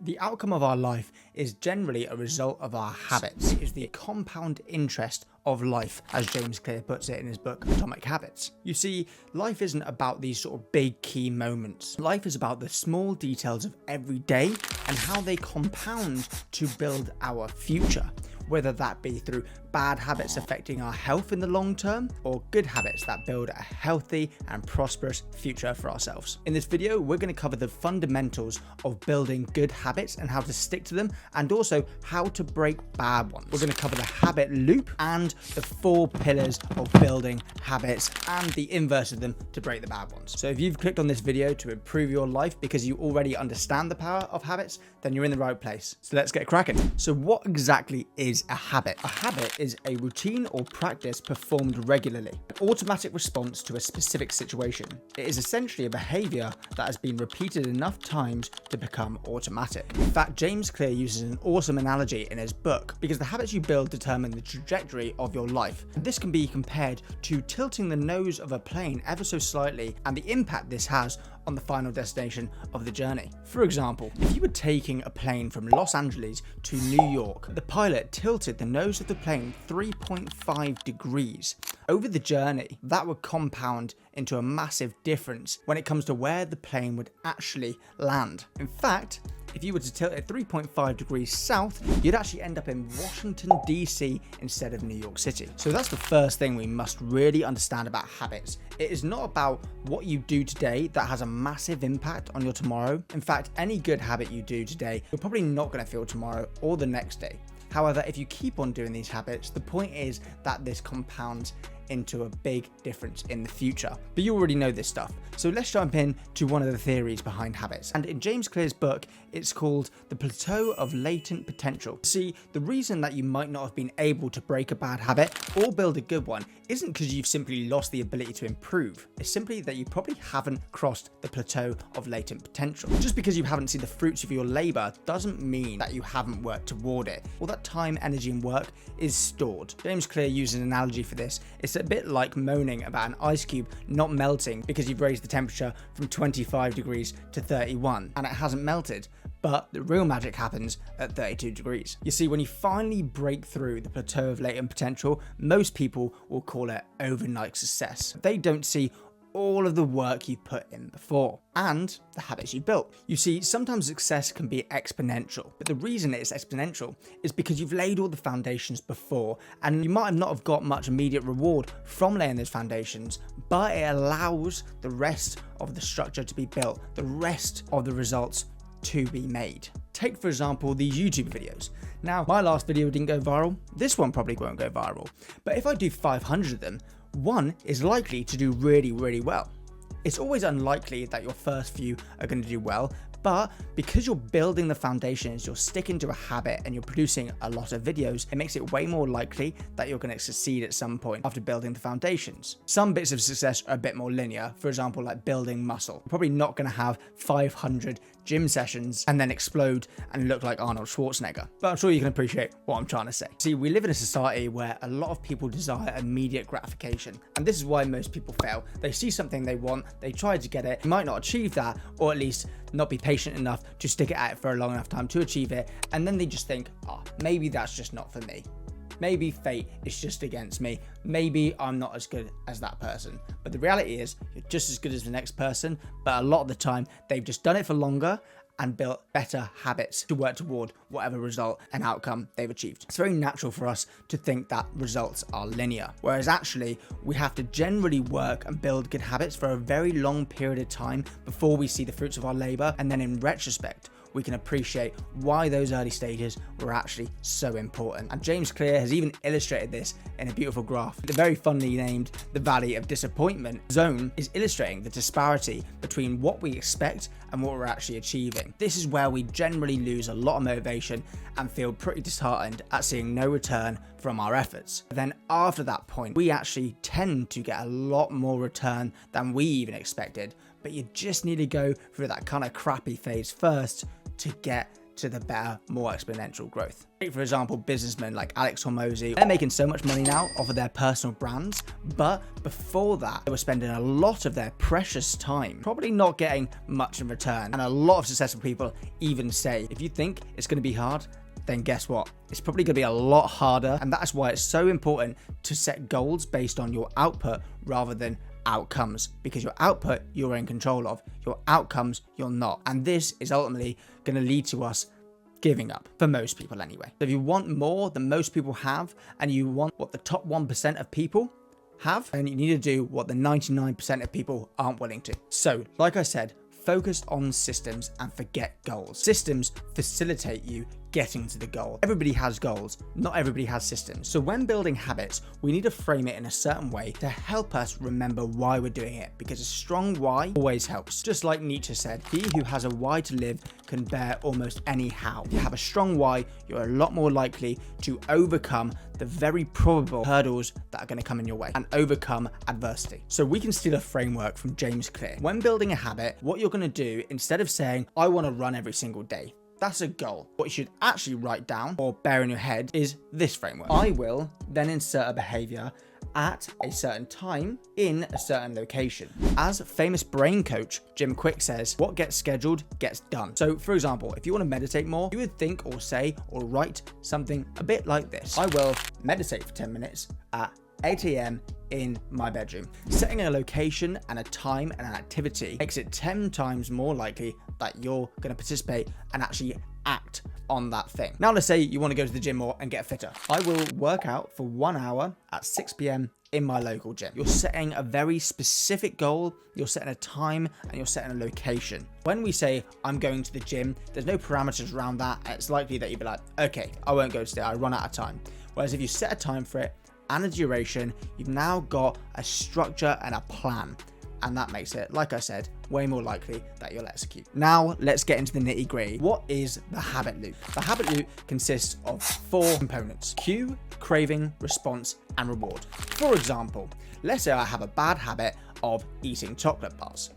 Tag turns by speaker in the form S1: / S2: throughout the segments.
S1: The outcome of our life is generally a result of our habits. It is the compound interest of life, as James Clear puts it in his book Atomic Habits. You see, life isn't about these sort of big key moments. Life is about the small details of every day and how they compound to build our future, whether that be through bad habits affecting our health in the long term or good habits that build a healthy and prosperous future for ourselves. In this video, we're going to cover the fundamentals of building good habits and how to stick to them, and also how to break bad ones. We're going to cover the habit loop and the 4 pillars of building habits and the inverse of them to break the bad ones. So if you've clicked on this video to improve your life because you already understand the power of habits, then you're in the right place. So let's get cracking. So what exactly is a habit? A habit is a routine or practice performed regularly, an automatic response to a specific situation. It is essentially a behavior that has been repeated enough times to become automatic. In fact, James Clear uses an awesome analogy in his book because the habits you build determine the trajectory of your life. And this can be compared to tilting the nose of a plane ever so slightly and the impact this has on the final destination of the journey. For example, if you were taking a plane from Los Angeles to New York, the pilot tilted the nose of the plane 3.5 degrees. Over the journey, that would compound into a massive difference when it comes to where the plane would actually land. In fact, if you were to tilt it 3.5 degrees south, you'd actually end up in Washington, DC instead of New York City. So that's the first thing we must really understand about habits. It is not about what you do today that has a massive impact on your tomorrow. In fact, any good habit you do today, you're probably not going to feel tomorrow or the next day. However, if you keep on doing these habits, the point is that this compounds into a big difference in the future. But you already know this stuff. So let's jump in to one of the theories behind habits. And in James Clear's book, it's called The Plateau of Latent Potential. See, the reason that you might not have been able to break a bad habit or build a good one isn't because you've simply lost the ability to improve. It's simply that you probably haven't crossed the plateau of latent potential. Just because you haven't seen the fruits of your labor doesn't mean that you haven't worked toward it. All that time, energy, and work is stored. James Clear uses an analogy for this. It's a bit like moaning about an ice cube not melting because you've raised the temperature from 25 degrees to 31 and it hasn't melted. But the real magic happens at 32 degrees. You see, when you finally break through the plateau of latent potential, most people will call it overnight success. They don't see all of the work you put in before and the habits you built. You see, sometimes success can be exponential, but the reason it's exponential is because you've laid all the foundations before, and you might not have got much immediate reward from laying those foundations, but it allows the rest of the structure to be built, the rest of the results to be made. Take, for example, these YouTube videos. Now, my last video didn't go viral. This one probably won't go viral. But if I do 500 of them, one is likely to do really, really well. It's always unlikely that your first few are going to do well, but because you're building the foundations, you're sticking to a habit and you're producing a lot of videos, it makes it way more likely that you're going to succeed at some point after building the foundations. Some bits of success are a bit more linear, for example, like building muscle. You're probably not going to have 500 gym sessions and then explode and look like Arnold Schwarzenegger. But I'm sure you can appreciate what I'm trying to say. See, we live in a society where a lot of people desire immediate gratification, and this is why most people fail. They see something they want, they try to get it, might not achieve that, or at least not be patient enough to stick it out for a long enough time to achieve it, and then they just think, maybe that's just not for me. Maybe fate is just against me. Maybe I'm not as good as that person. But the reality is, you're just as good as the next person, but a lot of the time, they've just done it for longer and built better habits to work toward whatever result and outcome they've achieved. It's very natural for us to think that results are linear, whereas actually we have to generally work and build good habits for a very long period of time before we see the fruits of our labor, and then in retrospect, we can appreciate why those early stages were actually so important. And James Clear has even illustrated this in a beautiful graph. The very funnily named The Valley of Disappointment zone is illustrating the disparity between what we expect and what we're actually achieving. This is where we generally lose a lot of motivation and feel pretty disheartened at seeing no return from our efforts. But then after that point, we actually tend to get a lot more return than we even expected, but you just need to go through that kind of crappy phase first to get to the better, more exponential growth. Take, for example, businessmen like Alex Hormozy. They're making so much money now off of their personal brands, but before that, they were spending a lot of their precious time probably not getting much in return. And a lot of successful people even say, if you think it's going to be hard, then guess what? It's probably going to be a lot harder. And that's why it's so important to set goals based on your output rather than outcomes, because your output you're in control of, your outcomes you're not. And this is ultimately going to lead to us giving up, for most people anyway. So if you want more than most people have, and you want what the top 1% of people have, then you need to do what the 99% of people aren't willing to. So like I said, focus on systems and forget goals. Systems facilitate you getting to the goal. Everybody has goals, not everybody has systems. So when building habits, we need to frame it in a certain way to help us remember why we're doing it, because a strong why always helps. Just like Nietzsche said, he who has a why to live can bear almost any how. If you have a strong why, you're a lot more likely to overcome the very probable hurdles that are going to come in your way and overcome adversity. So we can steal a framework from James Clear. When building a habit, what you're going to do, instead of saying, I want to run every single day, that's a goal. What you should actually write down or bear in your head is this framework. I will then insert a behavior at a certain time in a certain location. As famous brain coach Jim Quick says, what gets scheduled gets done. So for example, if you want to meditate more, you would think or say or write something a bit like this. I will meditate for 10 minutes at 8 AM in my bedroom. Setting a location and a time and an activity makes it 10 times more likely that you're going to participate and actually act on that thing. Now let's say you want to go to the gym more and get fitter. I will work out for 1 hour at 6 PM in my local gym. You're setting a very specific goal, you're setting a time, and you're setting a location. When we say I'm going to the gym, there's no parameters around that, and it's likely that you'd be like, okay, I won't go today, I run out of time. Whereas if you set a time for it and a duration, you've now got a structure and a plan. And that makes it, like I said, way more likely that you'll execute. Now, let's get into the nitty gritty. What is the habit loop? The habit loop consists of 4 components: cue, craving, response, and reward. For example, let's say I have a bad habit of eating chocolate bars.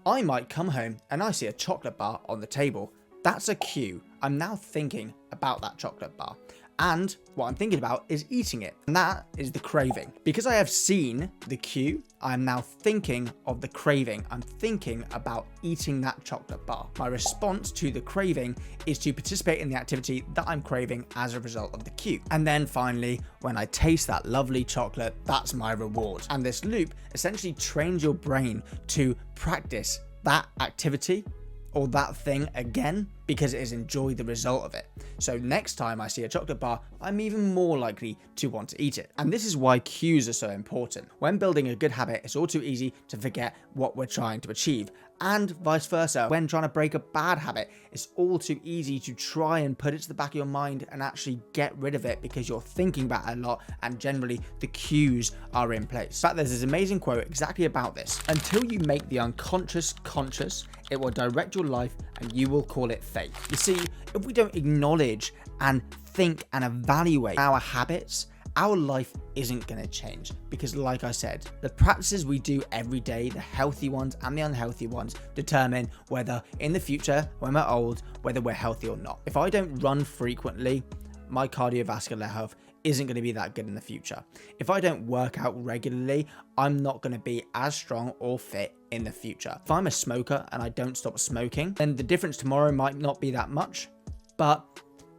S1: I might come home and I see a chocolate bar on the table. That's a cue. I'm now thinking about that chocolate bar. And what I'm thinking about is eating it. And that is the craving. Because I have seen the cue, I'm now thinking of the craving. I'm thinking about eating that chocolate bar. My response to the craving is to participate in the activity that I'm craving as a result of the cue. And then finally, when I taste that lovely chocolate, that's my reward. And this loop essentially trains your brain to practice that activity or that thing again because it has enjoyed the result of it. So next time I see a chocolate bar, I'm even more likely to want to eat it. And this is why cues are so important. When building a good habit, it's all too easy to forget what we're trying to achieve. And vice versa, when trying to break a bad habit, it's all too easy to try and put it to the back of your mind and actually get rid of it because you're thinking about it a lot and generally the cues are in place. In fact, there's this amazing quote exactly about this. Until you make the unconscious conscious, it will direct your life and you will call it fate. You see, if we don't acknowledge and think and evaluate our habits, our life isn't going to change because, like I said, the practices we do every day, the healthy ones and the unhealthy ones, determine whether in the future, when we're old, whether we're healthy or not. If I don't run frequently, my cardiovascular health isn't going to be that good in the future. If I don't work out regularly, I'm not going to be as strong or fit in the future. If I'm a smoker and I don't stop smoking, then the difference tomorrow might not be that much, but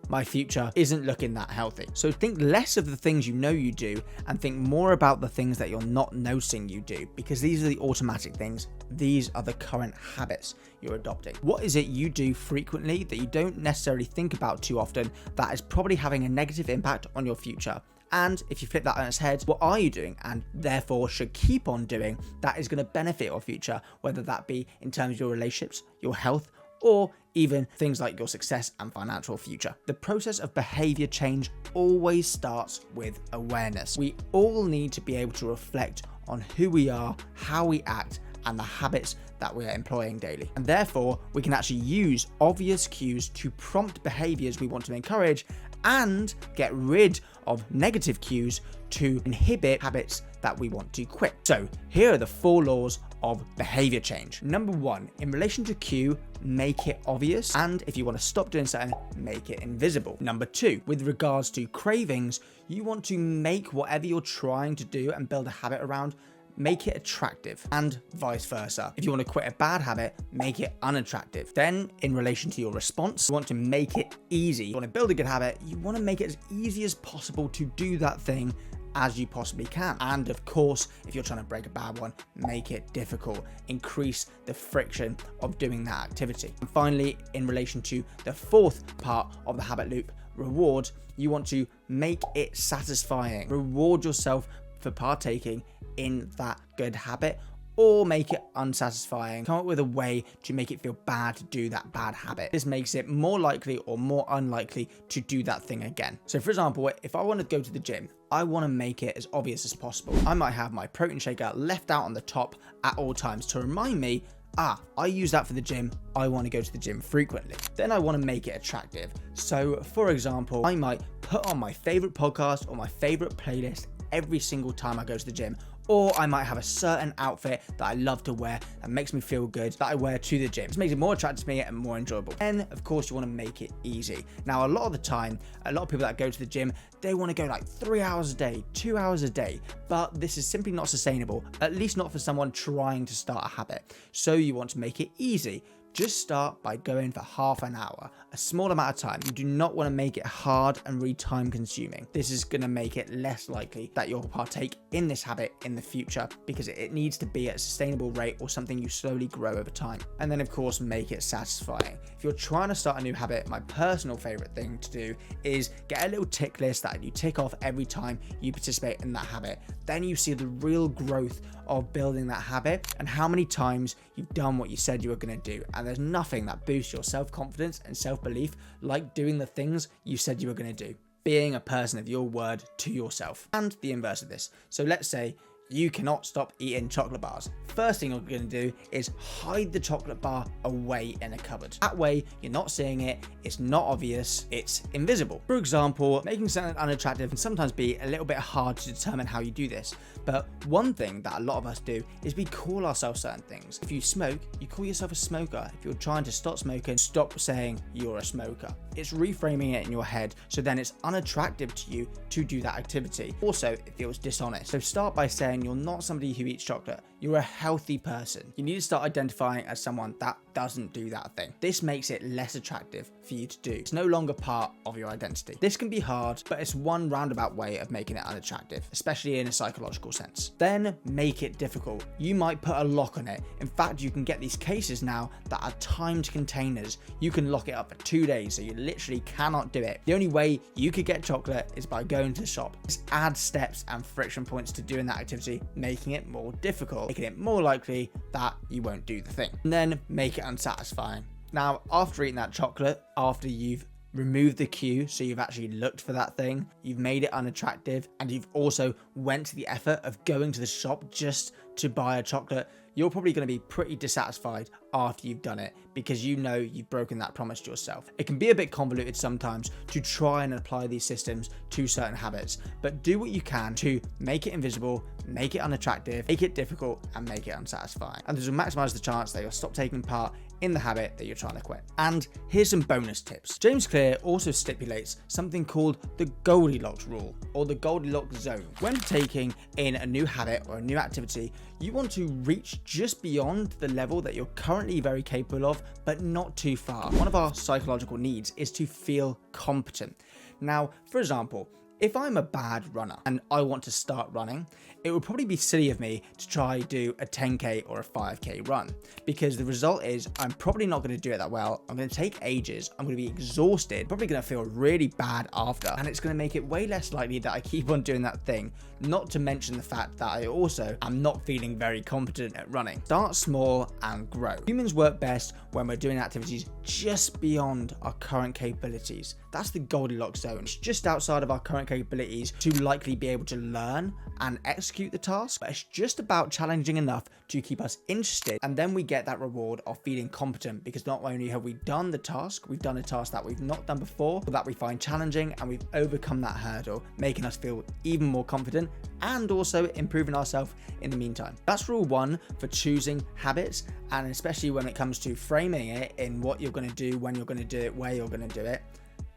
S1: my future isn't looking that healthy. So think less of the things you know you do and think more about the things that you're not noticing you do, because these are the automatic things. These are the current habits you're adopting. What is it you do frequently that you don't necessarily think about too often that is probably having a negative impact on your future? And if you flip that on its head, what are you doing and therefore should keep on doing that is going to benefit your future, whether that be in terms of your relationships, your health, or even things like your success and financial future. The process of behavior change always starts with awareness. We all need to be able to reflect on who we are, how we act, and the habits that we are employing daily. And therefore, we can actually use obvious cues to prompt behaviors we want to encourage and get rid of negative cues to inhibit habits that we want to quit. So here are the 4 laws of behavior change. Number 1, in relation to cue, make it obvious, and if you want to stop doing something, make it invisible. Number 2, with regards to cravings, you want to make whatever you're trying to do and build a habit around, make it attractive, and vice versa. If you want to quit a bad habit, make it unattractive. Then, in relation to your response, you want to make it easy. You want to build a good habit, you want to make it as easy as possible to do that thing as you possibly can. And of course, if you're trying to break a bad one, make it difficult. Increase the friction of doing that activity. And finally, in relation to the 4th part of the habit loop, reward, you want to make it satisfying. Reward yourself for partaking in that good habit, or make it unsatisfying. Come up with a way to make it feel bad to do that bad habit. This makes it more likely or more unlikely to do that thing again. So for example, if I want to go to the gym, I want to make it as obvious as possible. I might have my protein shaker left out on the top at all times to remind me, I use that for the gym, I want to go to the gym frequently. Then I want to make it attractive. So for example, I might put on my favorite podcast or my favorite playlist every single time I go to the gym. Or I might have a certain outfit that I love to wear that makes me feel good that I wear to the gym. This makes it more attractive to me and more enjoyable. And of course, you want to make it easy. Now, a lot of the time, a lot of people that go to the gym, they want to go like 3 hours a day, 2 hours a day, but this is simply not sustainable, at least not for someone trying to start a habit. So you want to make it easy. Just start by going for half an hour, a small amount of time. You do not want to make it hard and really time consuming. This is going to make it less likely that you'll partake in this habit in the future because it needs to be at a sustainable rate or something you slowly grow over time. And then of course, make it satisfying. If you're trying to start a new habit, my personal favorite thing to do is get a little tick list that you tick off every time you participate in that habit. Then you see the real growth of building that habit and how many times you've done what you said you were going to do. And there's nothing that boosts your self-confidence and self-belief like doing the things you said you were going to do. Being a person of your word to yourself. And the inverse of this. So let's say you cannot stop eating chocolate bars. First thing you're going to do is hide the chocolate bar away in a cupboard. That way, you're not seeing it, it's not obvious, it's invisible. For example, making something unattractive can sometimes be a little bit hard to determine how you do this. But one thing that a lot of us do is we call ourselves certain things. If you smoke, you call yourself a smoker. If you're trying to stop smoking, stop saying you're a smoker. It's reframing it in your head, so then it's unattractive to you to do that activity. Also, it feels dishonest. So start by saying you're not somebody who eats chocolate. You're a healthy person. You need to start identifying as someone that doesn't do that thing. This makes it less attractive for you to do. It's no longer part of your identity. This can be hard, but it's one roundabout way of making it unattractive, especially in a psychological sense. Then make it difficult. You might put a lock on it. In fact, you can get these cases now that are timed containers. You can lock it up for 2 days, so you literally cannot do it. The only way you could get chocolate is by going to the shop. Just add steps and friction points to doing that activity, making it more difficult, making it more likely that you won't do the thing. And then make it unsatisfying. Now, after eating that chocolate, after you've removed the cue, so you've actually looked for that thing, you've made it unattractive, and you've also went to the effort of going to the shop just to buy a chocolate, you're probably going to be pretty dissatisfied after you've done it because you know you've broken that promise to yourself. It can be a bit convoluted sometimes to try and apply these systems to certain habits, but do what you can to make it invisible, make it unattractive, make it difficult, and make it unsatisfying. And this will maximize the chance that you'll stop taking part in the habit that you're trying to quit. And here's some bonus tips. James Clear also stipulates something called the Goldilocks rule or the Goldilocks zone. When taking in a new habit or a new activity, you want to reach just beyond the level that you're currently very capable of, but not too far. One of our psychological needs is to feel competent. Now, for example, if I'm a bad runner and I want to start running, it would probably be silly of me to try do a 10k or a 5k run because the result is I'm probably not going to do it that well. I'm going to take ages. I'm going to be exhausted, probably going to feel really bad after, and it's going to make it way less likely that I keep on doing that thing, not to mention the fact that I also am not feeling very competent at running. Start small and grow. Humans work best when we're doing activities just beyond our current capabilities. That's the Goldilocks zone. It's just outside of our current current capabilities to likely be able to learn and execute the task, but it's just about challenging enough to keep us interested, and then we get that reward of feeling competent, because not only have we done the task, we've done a task that we've not done before, or that we find challenging, and we've overcome that hurdle, making us feel even more confident and also improving ourselves in the meantime. That's rule 1 for choosing habits, and especially when it comes to framing it in what you're going to do, when you're going to do it, where you're going to do it.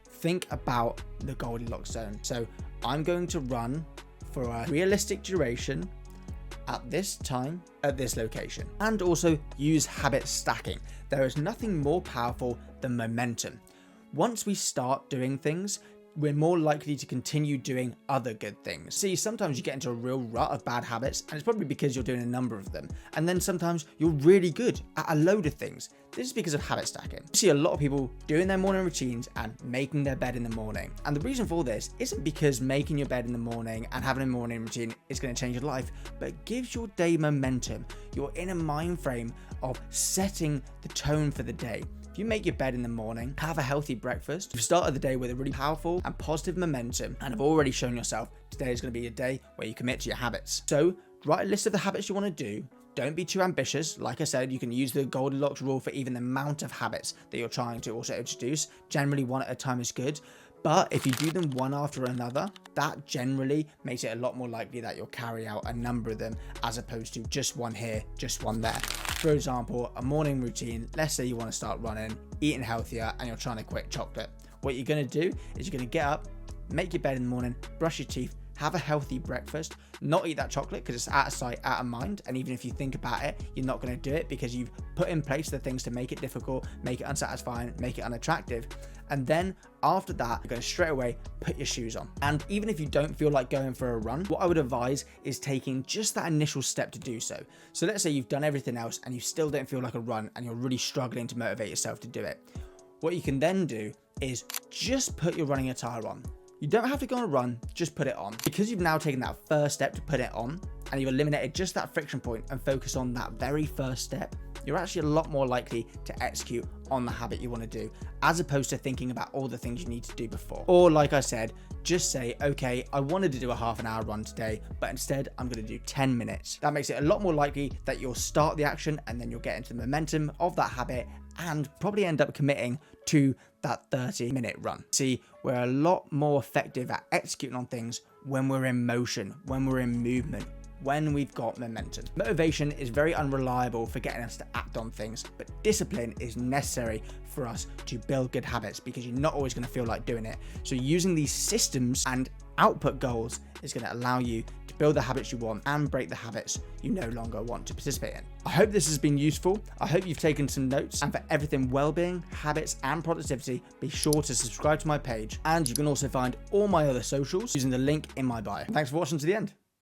S1: Think about the Goldilocks zone. So I'm going to run for a realistic duration at this time, at this location, and also use habit stacking. There is nothing more powerful than momentum. Once we start doing things, we're more likely to continue doing other good things. See, sometimes you get into a real rut of bad habits, and it's probably because you're doing a number of them. And then sometimes you're really good at a load of things. This is because of habit stacking. You see a lot of people doing their morning routines and making their bed in the morning. And the reason for this isn't because making your bed in the morning and having a morning routine is going to change your life, but it gives your day momentum. You're in a mind frame of setting the tone for the day. If you make your bed in the morning, have a healthy breakfast, you've started the day with a really powerful and positive momentum, and have already shown yourself today is going to be a day where you commit to your habits. So write a list of the habits you want to do. Don't be too ambitious. Like I said, you can use the Goldilocks rule for even the amount of habits that you're trying to also introduce. Generally, one at a time is good. But if you do them one after another, that generally makes it a lot more likely that you'll carry out a number of them, as opposed to just one here, just one there. For example, a morning routine, let's say you want to start running, eating healthier, and you're trying to quit chocolate. What you're going to do is you're going to get up, make your bed in the morning, brush your teeth, have a healthy breakfast, not eat that chocolate because it's out of sight, out of mind. And even if you think about it, you're not going to do it because you've put in place the things to make it difficult, make it unsatisfying, make it unattractive. And then after that, you're going to straight away put your shoes on. And even if you don't feel like going for a run, what I would advise is taking just that initial step to do so. So let's say you've done everything else and you still don't feel like a run and you're really struggling to motivate yourself to do it. What you can then do is just put your running attire on. You don't have to go on a run, just put it on. Because you've now taken that first step to put it on, and you've eliminated just that friction point and focus on that very first step, you're actually a lot more likely to execute on the habit you want to do, as opposed to thinking about all the things you need to do before. Or like I said, just say, okay, I wanted to do a half an hour run today, but instead I'm going to do 10 minutes. That makes it a lot more likely that you'll start the action, and then you'll get into the momentum of that habit and probably end up committing to that 30-minute run. See, we're a lot more effective at executing on things when we're in motion, when we're in movement, when we've got momentum. Motivation is very unreliable for getting us to act on things, but discipline is necessary for us to build good habits, because you're not always going to feel like doing it. So using these systems and output goals is going to allow you to build the habits you want and break the habits you no longer want to participate in. I hope this has been useful. I hope you've taken some notes, and for everything well-being, habits, and productivity, be sure to subscribe to my page, and you can also find all my other socials using the link in my bio. Thanks for watching to the end.